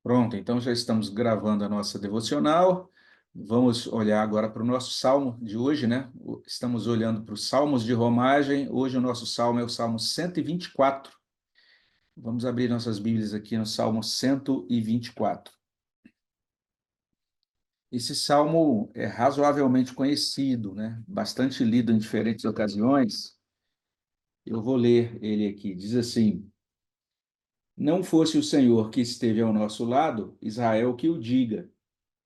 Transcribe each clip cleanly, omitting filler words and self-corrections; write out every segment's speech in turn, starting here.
Pronto, então já estamos gravando a nossa devocional. Vamos olhar agora para o nosso salmo de hoje, né? Estamos olhando para os salmos de romagem. Hoje o nosso salmo é o Salmo 124. Vamos abrir nossas Bíblias aqui no Salmo 124. Esse salmo é razoavelmente conhecido, né? Bastante lido em diferentes ocasiões. Eu vou ler ele aqui. Diz assim: Não fosse o Senhor que esteve ao nosso lado, Israel que o diga.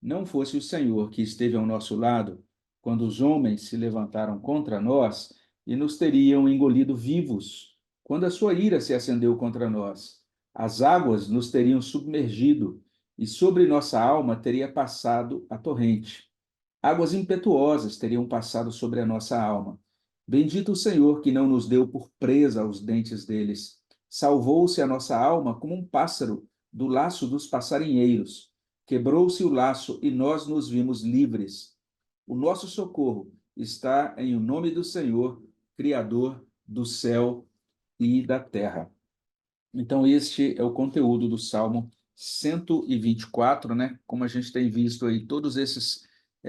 Não fosse o Senhor que esteve ao nosso lado, quando os homens se levantaram contra nós e nos teriam engolido vivos, quando a sua ira se acendeu contra nós, as águas nos teriam submergido e sobre nossa alma teria passado a torrente. Águas impetuosas teriam passado sobre a nossa alma. Bendito o Senhor que não nos deu por presa aos dentes deles. Salvou-se a nossa alma como um pássaro do laço dos passarinheiros. Quebrou-se o laço e nós nos vimos livres. O nosso socorro está em o nome do Senhor, Criador do céu e da terra. Então, este é o conteúdo do Salmo 124, né? Como a gente tem visto aí, todos esses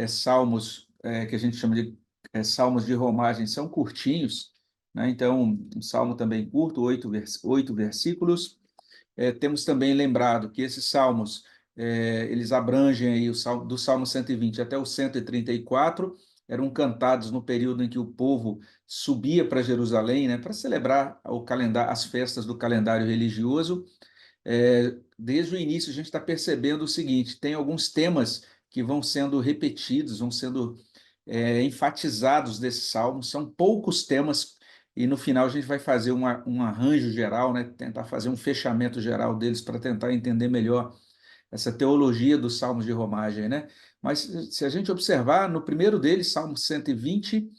salmos que a gente chama de salmos de romagem são curtinhos, né? Então, um salmo também curto, oito versículos. Temos também lembrado que esses salmos, eles abrangem aí do Salmo 120 até o 134, eram cantados no período em que o povo subia para Jerusalém, né, para celebrar o calendário, as festas do calendário religioso. Desde o início, a gente está percebendo o seguinte: tem alguns temas que vão sendo repetidos, vão sendo enfatizados desse salmo, são poucos temas, e no final a gente vai fazer um arranjo geral, né? Tentar fazer um fechamento geral deles para tentar entender melhor essa teologia dos salmos de romagem, né? Mas se a gente observar, no primeiro deles, Salmo 120,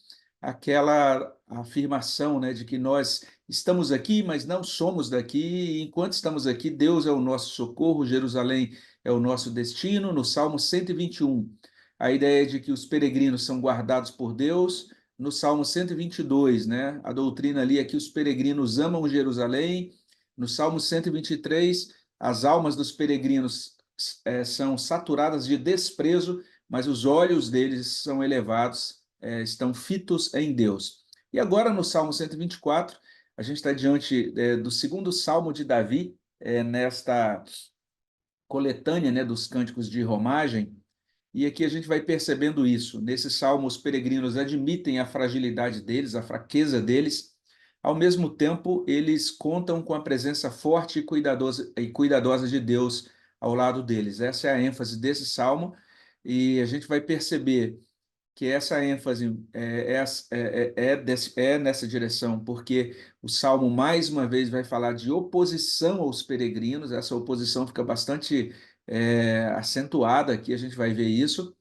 aquela afirmação, né, de que nós estamos aqui, mas não somos daqui, e enquanto estamos aqui, Deus é o nosso socorro, Jerusalém é o nosso destino. No Salmo 121, a ideia de que os peregrinos são guardados por Deus. No Salmo 122, né, a doutrina ali é que os peregrinos amam Jerusalém. No Salmo 123, as almas dos peregrinos são saturadas de desprezo, mas os olhos deles são elevados, estão fitos em Deus. E agora, no Salmo 124, a gente está diante do segundo Salmo de Davi, nesta coletânea, né, dos cânticos de romagem, e aqui a gente vai percebendo isso. Nesse salmo, os peregrinos admitem a fragilidade deles, a fraqueza deles. Ao mesmo tempo, eles contam com a presença forte e cuidadosa de Deus ao lado deles. Essa é a ênfase desse salmo, e a gente vai perceber que essa ênfase é nessa direção, porque o Salmo, mais uma vez, vai falar de oposição aos peregrinos. Essa oposição fica bastante acentuada aqui, a gente vai ver isso.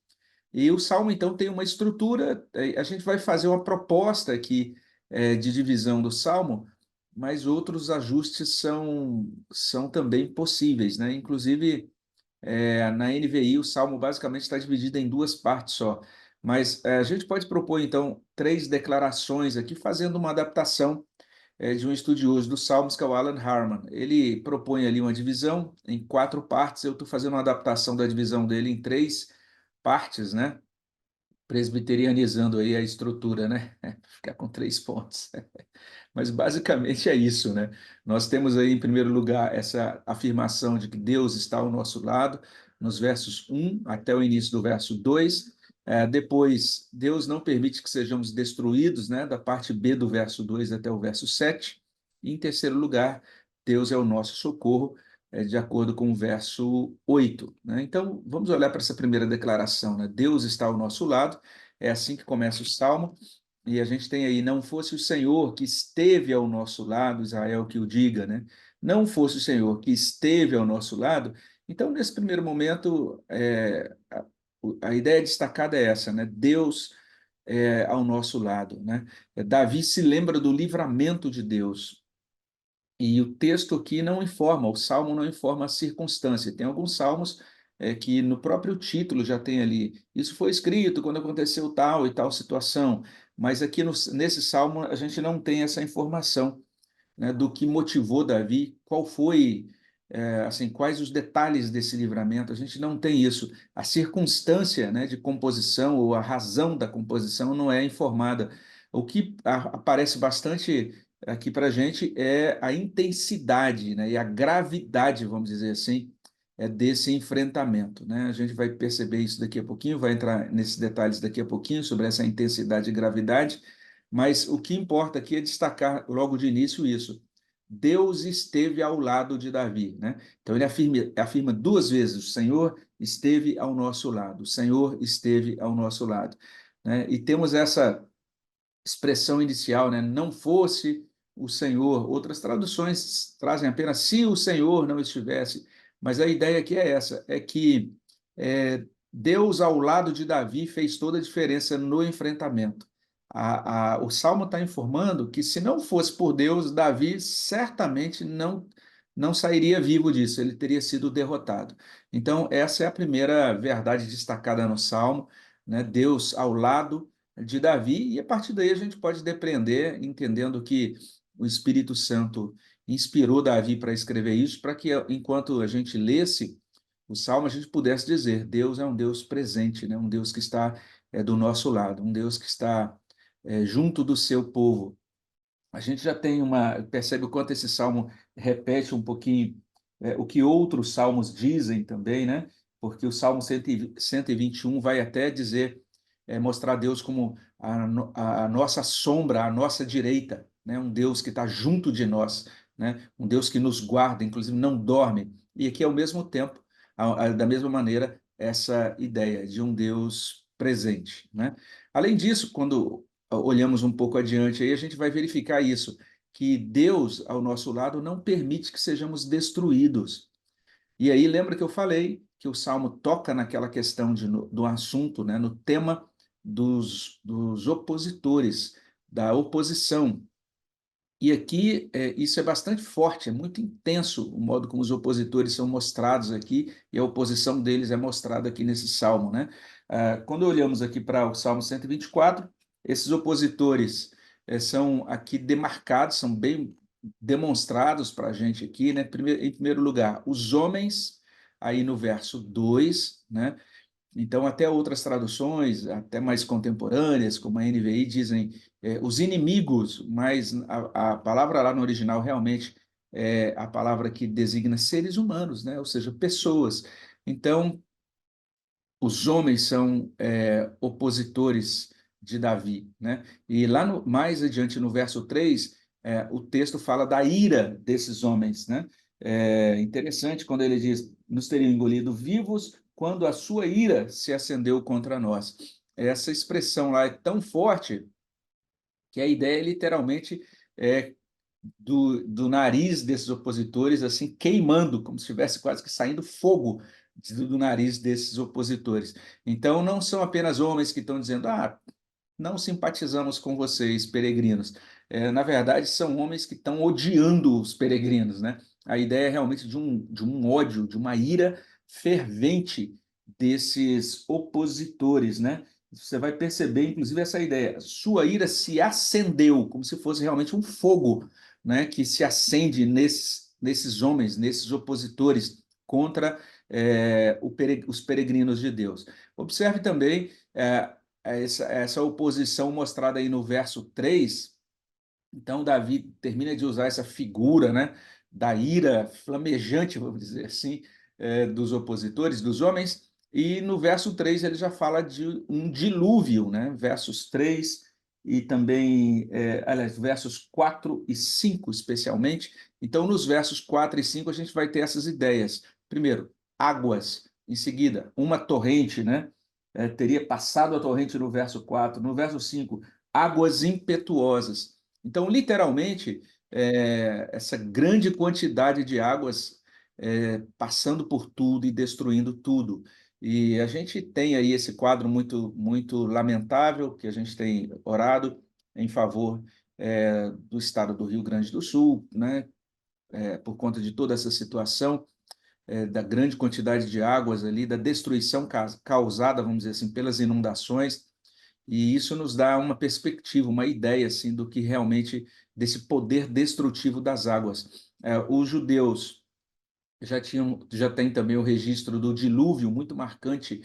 E o Salmo, então, tem uma estrutura, a gente vai fazer uma proposta aqui de divisão do Salmo, mas outros ajustes são também possíveis, né? Inclusive, na NVI, o Salmo basicamente está dividido em duas partes só. Mas a gente pode propor, então, três declarações aqui, fazendo uma adaptação de um estudioso dos Salmos, que é o Alan Harman. Ele propõe ali uma divisão em quatro partes. Eu estou fazendo uma adaptação da divisão dele em três partes, né? Presbiterianizando aí a estrutura, né? Ficar com três pontos. Mas basicamente é isso, né? Nós temos aí, em primeiro lugar, essa afirmação de que Deus está ao nosso lado, nos versos 1 até o início do verso 2. Depois, Deus não permite que sejamos destruídos, né? Da parte B do verso 2 até o verso 7. E, em terceiro lugar, Deus é o nosso socorro, de acordo com o verso 8, né? Então, vamos olhar para essa primeira declaração, né? Deus está ao nosso lado, é assim que começa o Salmo. E a gente tem aí: não fosse o Senhor que esteve ao nosso lado, Israel que o diga, né? Não fosse o Senhor que esteve ao nosso lado. Então, nesse primeiro momento, a ideia destacada é essa, né? Deus ao nosso lado, né? Davi se lembra do livramento de Deus. E o texto aqui não informa, o salmo não informa a circunstância. Tem alguns salmos que no próprio título já tem ali: isso foi escrito quando aconteceu tal e tal situação. Mas aqui nesse salmo a gente não tem essa informação, né, do que motivou Davi, qual foi. assim, quais os detalhes desse livramento, a gente não tem isso. A circunstância, né, de composição ou a razão da composição não é informada. O que aparece bastante aqui para a gente é a intensidade, né, e a gravidade, vamos dizer assim, desse enfrentamento, né? A gente vai perceber isso daqui a pouquinho, vai entrar nesses detalhes daqui a pouquinho sobre essa intensidade e gravidade, mas o que importa aqui é destacar logo de início isso. Deus esteve ao lado de Davi, né? Então ele afirma duas vezes: o Senhor esteve ao nosso lado, o Senhor esteve ao nosso lado, né? E temos essa expressão inicial, né? Não fosse o Senhor. Outras traduções trazem apenas se o Senhor não estivesse, mas a ideia aqui é essa, é que Deus ao lado de Davi fez toda a diferença no enfrentamento. O Salmo está informando que se não fosse por Deus, Davi certamente não sairia vivo disso, ele teria sido derrotado. Então, essa é a primeira verdade destacada no Salmo, né? Deus ao lado de Davi, e a partir daí a gente pode depreender, entendendo que o Espírito Santo inspirou Davi para escrever isso, para que enquanto a gente lesse o Salmo, a gente pudesse dizer: Deus é um Deus presente, né? Um Deus que está do nosso lado, um Deus que está junto do seu povo. A gente já tem percebe o quanto esse salmo repete um pouquinho o que outros salmos dizem também, né? Porque o Salmo 121 vai até dizer, mostrar Deus como a nossa sombra, a nossa direita, né? Um Deus que está junto de nós, né? Um Deus que nos guarda, inclusive não dorme. E aqui, ao mesmo tempo, da mesma maneira, essa ideia de um Deus presente, né? Além disso, quando olhamos um pouco adiante, aí a gente vai verificar isso, que Deus, ao nosso lado, não permite que sejamos destruídos. E aí, lembra que eu falei que o Salmo toca naquela questão do assunto, né, no tema dos opositores, da oposição. E aqui isso é bastante forte, é muito intenso o modo como os opositores são mostrados aqui, e a oposição deles é mostrada aqui nesse salmo, né? Quando olhamos aqui para o Salmo 124, esses opositores são aqui demarcados, são bem demonstrados para a gente aqui, né? Em primeiro lugar, os homens, aí no verso 2, né? Então, até outras traduções, até mais contemporâneas, como a NVI, dizem os inimigos, mas a palavra lá no original realmente é a palavra que designa seres humanos, né? Ou seja, pessoas. Então, os homens são opositores de Davi, né? E lá mais adiante, no verso 3, o texto fala da ira desses homens, né? É interessante quando ele diz: nos teriam engolido vivos quando a sua ira se acendeu contra nós. Essa expressão lá é tão forte que a ideia é literalmente é, do nariz desses opositores assim queimando, como se estivesse quase que saindo fogo do nariz desses opositores. Então, não são apenas homens que estão dizendo: não simpatizamos com vocês, peregrinos. Na verdade, são homens que estão odiando os peregrinos, né? A ideia é realmente de um ódio, de uma ira fervente desses opositores, né? Você vai perceber, inclusive, essa ideia. Sua ira se acendeu, como se fosse realmente um fogo, né? Que se acende nesses homens, nesses opositores contra os peregrinos de Deus. Observe também essa oposição mostrada aí no verso 3. Então, Davi termina de usar essa figura, né, da ira flamejante, vamos dizer assim, dos opositores, dos homens, e no verso 3 ele já fala de um dilúvio, né, versos 3 e também, aliás, versos 4 e 5 especialmente. Então, nos versos 4 e 5 a gente vai ter essas ideias. Primeiro, águas, em seguida, uma torrente, né, teria passado a torrente no verso 4, no verso 5, águas impetuosas. Então, literalmente, essa grande quantidade de águas passando por tudo e destruindo tudo. E a gente tem aí esse quadro muito, muito lamentável, que a gente tem orado em favor do estado do Rio Grande do Sul, né? Por conta de toda essa situação, da grande quantidade de águas ali, da destruição causada, vamos dizer assim, pelas inundações. E isso nos dá uma perspectiva, uma ideia assim do que realmente desse poder destrutivo das águas. Os judeus já tem também o registro do dilúvio, muito marcante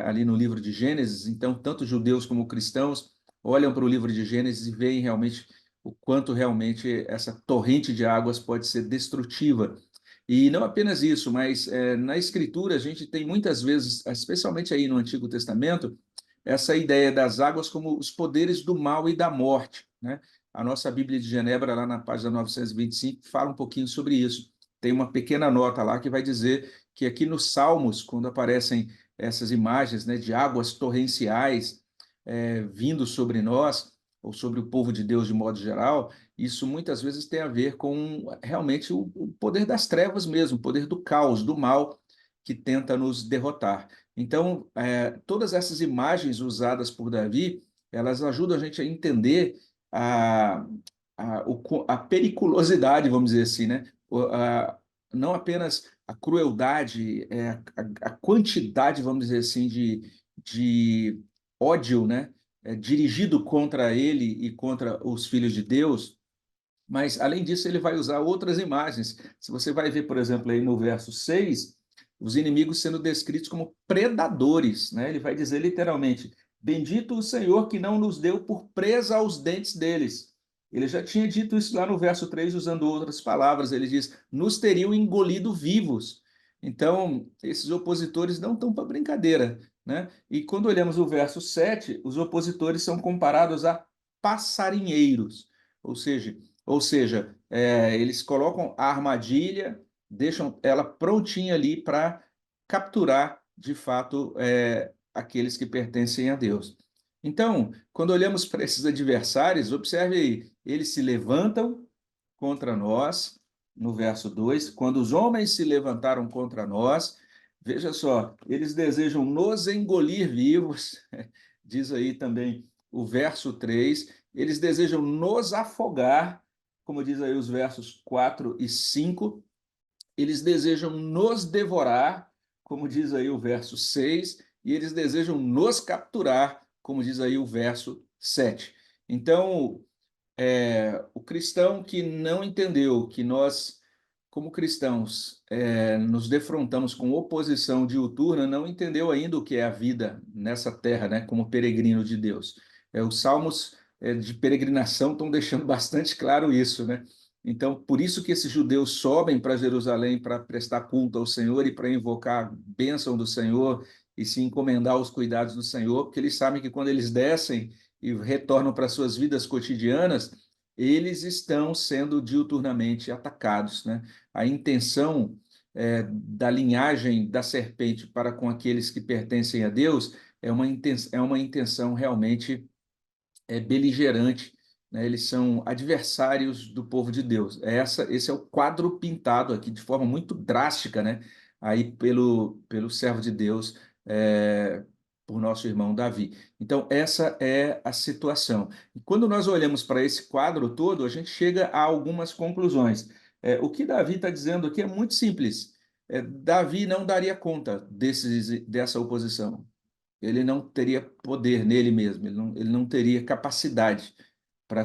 ali no livro de Gênesis. Então, tanto judeus como cristãos olham para o livro de Gênesis e veem realmente o quanto realmente essa torrente de águas pode ser destrutiva. E não apenas isso, mas na Escritura a gente tem muitas vezes, especialmente aí no Antigo Testamento, essa ideia das águas como os poderes do mal e da morte, né? A nossa Bíblia de Genebra, lá na página 925, fala um pouquinho sobre isso. Tem uma pequena nota lá que vai dizer que aqui nos Salmos, quando aparecem essas imagens, né, de águas torrenciais vindo sobre nós, ou sobre o povo de Deus de modo geral, isso muitas vezes tem a ver com realmente o poder das trevas mesmo, o poder do caos, do mal que tenta nos derrotar. Então, todas essas imagens usadas por Davi, elas ajudam a gente a entender a, a periculosidade, vamos dizer assim, né? Não apenas a crueldade, a quantidade, vamos dizer assim, de ódio, né? Dirigido contra ele e contra os filhos de Deus, mas, além disso, ele vai usar outras imagens. Se você vai ver, por exemplo, aí no verso 6, os inimigos sendo descritos como predadores, né? Ele vai dizer literalmente: Bendito o Senhor que não nos deu por presa aos dentes deles. Ele já tinha dito isso lá no verso 3, usando outras palavras. Ele diz: Nos teriam engolido vivos. Então, esses opositores não estão para brincadeira, né? E quando olhamos o verso 7, os opositores são comparados a passarinheiros, ou seja, eles colocam a armadilha, deixam ela prontinha ali para capturar, de fato, aqueles que pertencem a Deus. Então, quando olhamos para esses adversários, observe aí, eles se levantam contra nós, no verso 2, quando os homens se levantaram contra nós, veja só, eles desejam nos engolir vivos, diz aí também o verso 3, eles desejam nos afogar, como diz aí os versos 4 e 5, eles desejam nos devorar, como diz aí o verso 6, e eles desejam nos capturar, como diz aí o verso 7. Então, o cristão que não entendeu que nós, como cristãos, nos defrontamos com oposição diuturna, não entendeu ainda o que é a vida nessa terra, né, como peregrino de Deus. Os salmos de peregrinação estão deixando bastante claro isso, né? Então, por isso que esses judeus sobem para Jerusalém para prestar culto ao Senhor e para invocar a bênção do Senhor e se encomendar aos cuidados do Senhor, porque eles sabem que quando eles descem e retornam para suas vidas cotidianas, eles estão sendo diuturnamente atacados, né? A intenção da linhagem da serpente para com aqueles que pertencem a Deus é uma intenção realmente beligerante, né? Eles são adversários do povo de Deus. Esse é o quadro pintado aqui de forma muito drástica, né? Aí pelo servo de Deus, por nosso irmão Davi. Então, essa é a situação. E quando nós olhamos para esse quadro todo, a gente chega a algumas conclusões. O que Davi está dizendo aqui é muito simples. Davi não daria conta dessa oposição. Ele não teria poder nele mesmo, ele não teria capacidade para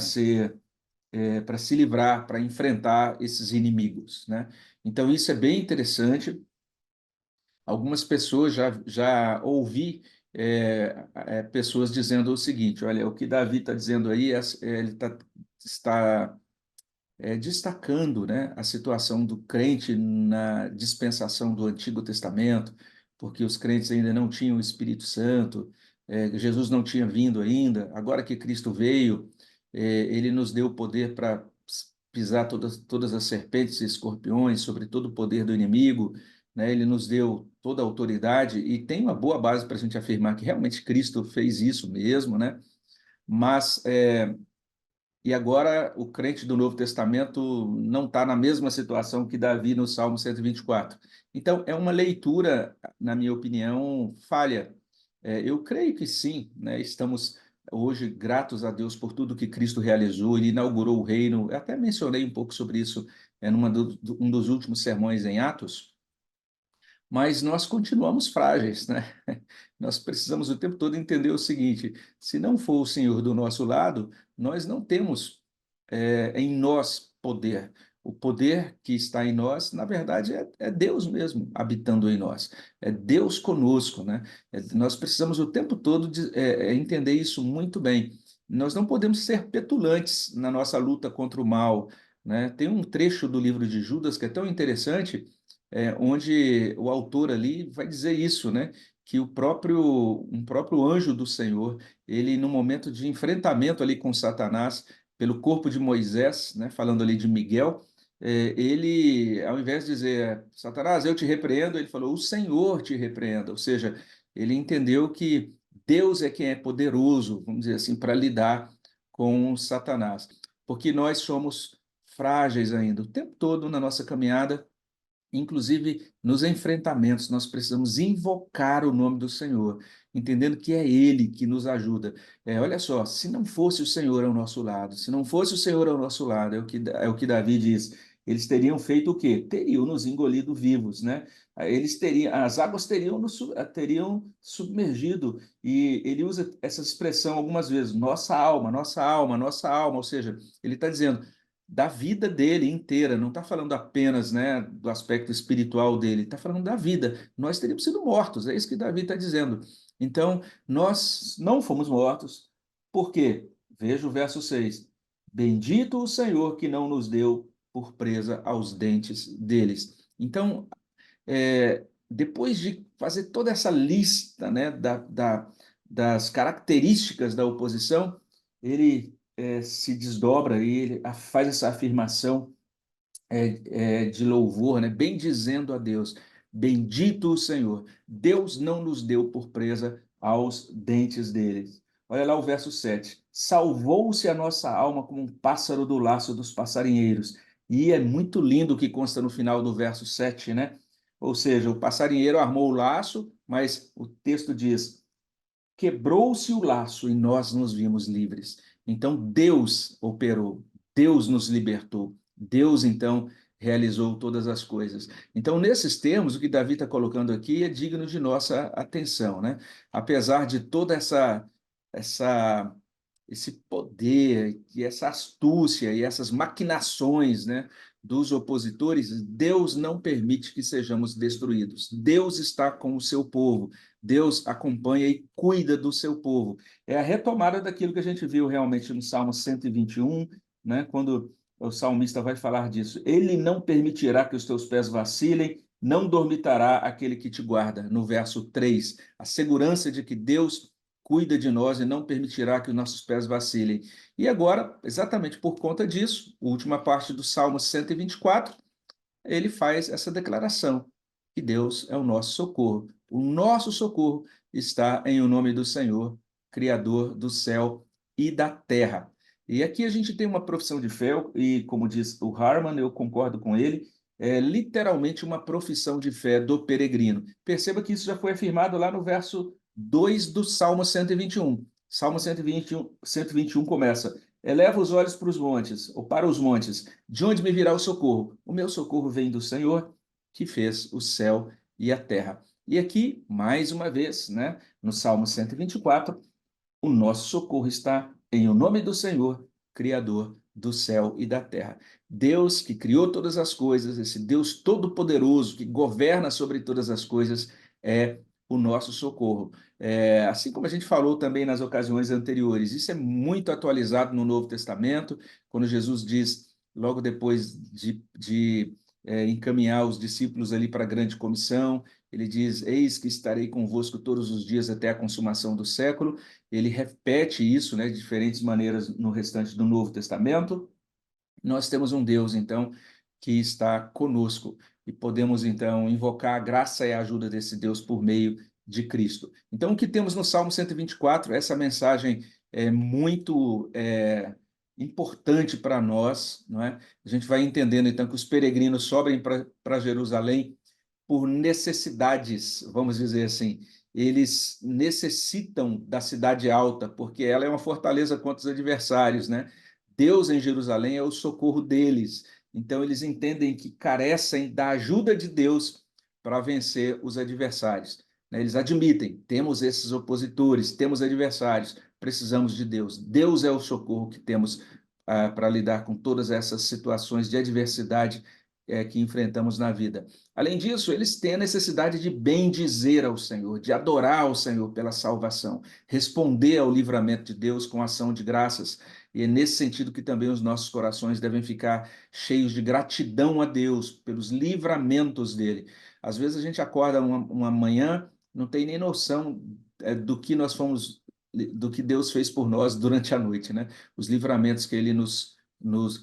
para se livrar, para enfrentar esses inimigos, né? Então isso é bem interessante. Algumas pessoas já ouvi pessoas dizendo o seguinte: olha, o que Davi está dizendo aí, ele está destacando, né, a situação do crente na dispensação do Antigo Testamento, porque os crentes ainda não tinham o Espírito Santo, Jesus não tinha vindo ainda. Agora que Cristo veio, ele nos deu o poder para pisar todas as serpentes e escorpiões, sobre todo o poder do inimigo, né? Ele nos deu toda a autoridade e tem uma boa base para a gente afirmar que realmente Cristo fez isso mesmo, né? Mas e agora o crente do Novo Testamento não está na mesma situação que Davi no Salmo 124. Então, é uma leitura, na minha opinião, falha. Eu creio que sim, né? Estamos hoje gratos a Deus por tudo que Cristo realizou, ele inaugurou o reino. Eu até mencionei um pouco sobre isso um dos últimos sermões em Atos, mas nós continuamos frágeis, né? Nós precisamos o tempo todo entender o seguinte: se não for o Senhor do nosso lado, nós não temos em nós poder. o poder que está em nós, na verdade, é Deus mesmo habitando em nós. É Deus conosco, né? Nós precisamos o tempo todo entender isso muito bem. Nós não podemos ser petulantes na nossa luta contra o mal, né? Tem um trecho do livro de Judas que é tão interessante, onde o autor ali vai dizer isso, né? Que um próprio anjo do Senhor, ele, no momento de enfrentamento ali com Satanás, pelo corpo de Moisés, né? Falando ali de Miguel, ele, ao invés de dizer, Satanás, eu te repreendo, ele falou, o Senhor te repreenda. Ou seja, ele entendeu que Deus é quem é poderoso, vamos dizer assim, para lidar com Satanás. Porque nós somos frágeis ainda. O tempo todo na nossa caminhada, inclusive nos enfrentamentos, nós precisamos invocar o nome do Senhor, entendendo que é Ele que nos ajuda. Olha só, se não fosse o Senhor ao nosso lado, se não fosse o Senhor ao nosso lado, é o que Davi diz, eles teriam feito o quê? Teriam nos engolido vivos, né? Eles teriam, as águas teriam submergido, e ele usa essa expressão algumas vezes, nossa alma, nossa alma, nossa alma, ou seja, ele está dizendo, da vida dele inteira, não está falando apenas, né, do aspecto espiritual dele, está falando da vida. Nós teríamos sido mortos, é isso que Davi está dizendo. Então, nós não fomos mortos, por quê? Veja o verso 6. Bendito o Senhor que não nos deu por presa aos dentes deles. Então, depois de fazer toda essa lista, né, das características da oposição, ele se desdobra e ele faz essa afirmação de louvor, né, bendizendo a Deus. Bendito o Senhor. Deus não nos deu por presa aos dentes deles. Olha lá o verso 7. Salvou-se a nossa alma como um pássaro do laço dos passarinheiros. E é muito lindo o que consta no final do verso 7, né? Ou seja, o passarinheiro armou o laço, mas o texto diz: quebrou-se o laço e nós nos vimos livres. Então Deus operou, Deus nos libertou, Deus então realizou todas as coisas. Então, nesses termos, o que Davi está colocando aqui é digno de nossa atenção, né? Apesar de toda essa esse poder e essa astúcia e essas maquinações, né, dos opositores, Deus não permite que sejamos destruídos. Deus está com o seu povo. Deus acompanha e cuida do seu povo. É a retomada daquilo que a gente viu realmente no Salmo 121, né, quando o salmista vai falar disso. Ele não permitirá que os teus pés vacilem, não dormitará aquele que te guarda. No verso 3, a segurança de que Deus cuida de nós e não permitirá que os nossos pés vacilem. E agora, exatamente por conta disso, a última parte do Salmo 124, ele faz essa declaração, que Deus é o nosso socorro. O nosso socorro está em o nome do Senhor, Criador do céu e da terra. E aqui a gente tem uma profissão de fé, e como diz o Harman, eu concordo com ele, é literalmente uma profissão de fé do peregrino. Perceba que isso já foi afirmado lá no verso 2 do Salmo 121. Salmo 121 começa: eleva os olhos para os montes, ou para os montes, de onde me virá o socorro? O meu socorro vem do Senhor, que fez o céu e a terra. E aqui, mais uma vez, né, no Salmo 124, o nosso socorro está em o nome do Senhor, Criador do céu e da terra. Deus que criou todas as coisas, esse Deus todo-poderoso que governa sobre todas as coisas, é o nosso socorro. Assim como a gente falou também nas ocasiões anteriores, isso é muito atualizado no Novo Testamento, quando Jesus diz, logo depois de encaminhar os discípulos ali para a grande comissão, ele diz: eis que estarei convosco todos os dias até a consumação do século. Ele repete isso, né, de diferentes maneiras no restante do Novo Testamento. Nós temos um Deus, então, que está conosco e podemos, então, invocar a graça e a ajuda desse Deus por meio de Cristo. Então, o que temos no Salmo 124, essa mensagem é muito importante para nós, não é? A gente vai entendendo, então, que os peregrinos sobem para Jerusalém por necessidades, vamos dizer assim. Eles necessitam da cidade alta, porque ela é uma fortaleza contra os adversários, né? Deus em Jerusalém é o socorro deles. Então, eles entendem que carecem da ajuda de Deus para vencer os adversários. Eles admitem, temos esses opositores, temos adversários, precisamos de Deus. Deus é o socorro que temos para lidar com todas essas situações de adversidade que enfrentamos na vida. Além disso, eles têm a necessidade de bendizer ao Senhor, de adorar ao Senhor pela salvação, responder ao livramento de Deus com ação de graças. E é nesse sentido que também os nossos corações devem ficar cheios de gratidão a Deus pelos livramentos dele. Às vezes a gente acorda uma manhã, não tem nem noção do que nós fomos, do que Deus fez por nós durante a noite, né? Os livramentos que ele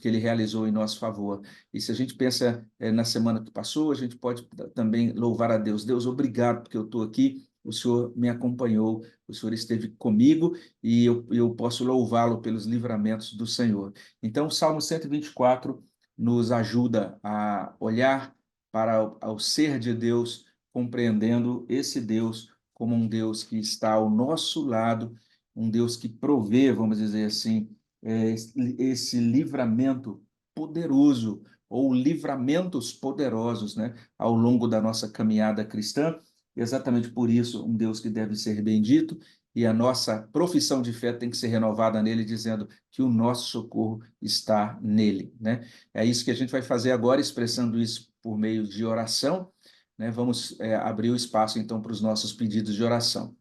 que ele realizou em nosso favor. E se a gente pensa na semana que passou, a gente pode também louvar a Deus. Deus, obrigado porque eu estou aqui, o Senhor me acompanhou, o Senhor esteve comigo e eu posso louvá-lo pelos livramentos do Senhor. Então, o Salmo 124 nos ajuda a olhar para o ser de Deus, compreendendo esse Deus como um Deus que está ao nosso lado, um Deus que provê, vamos dizer assim, esse livramento poderoso, ou livramentos poderosos, né, ao longo da nossa caminhada cristã. E exatamente por isso, um Deus que deve ser bendito, e a nossa profissão de fé tem que ser renovada nele, dizendo que o nosso socorro está nele, né? É isso que a gente vai fazer agora, expressando isso por meio de oração, né? Vamos abrir o espaço, então, para os nossos pedidos de oração.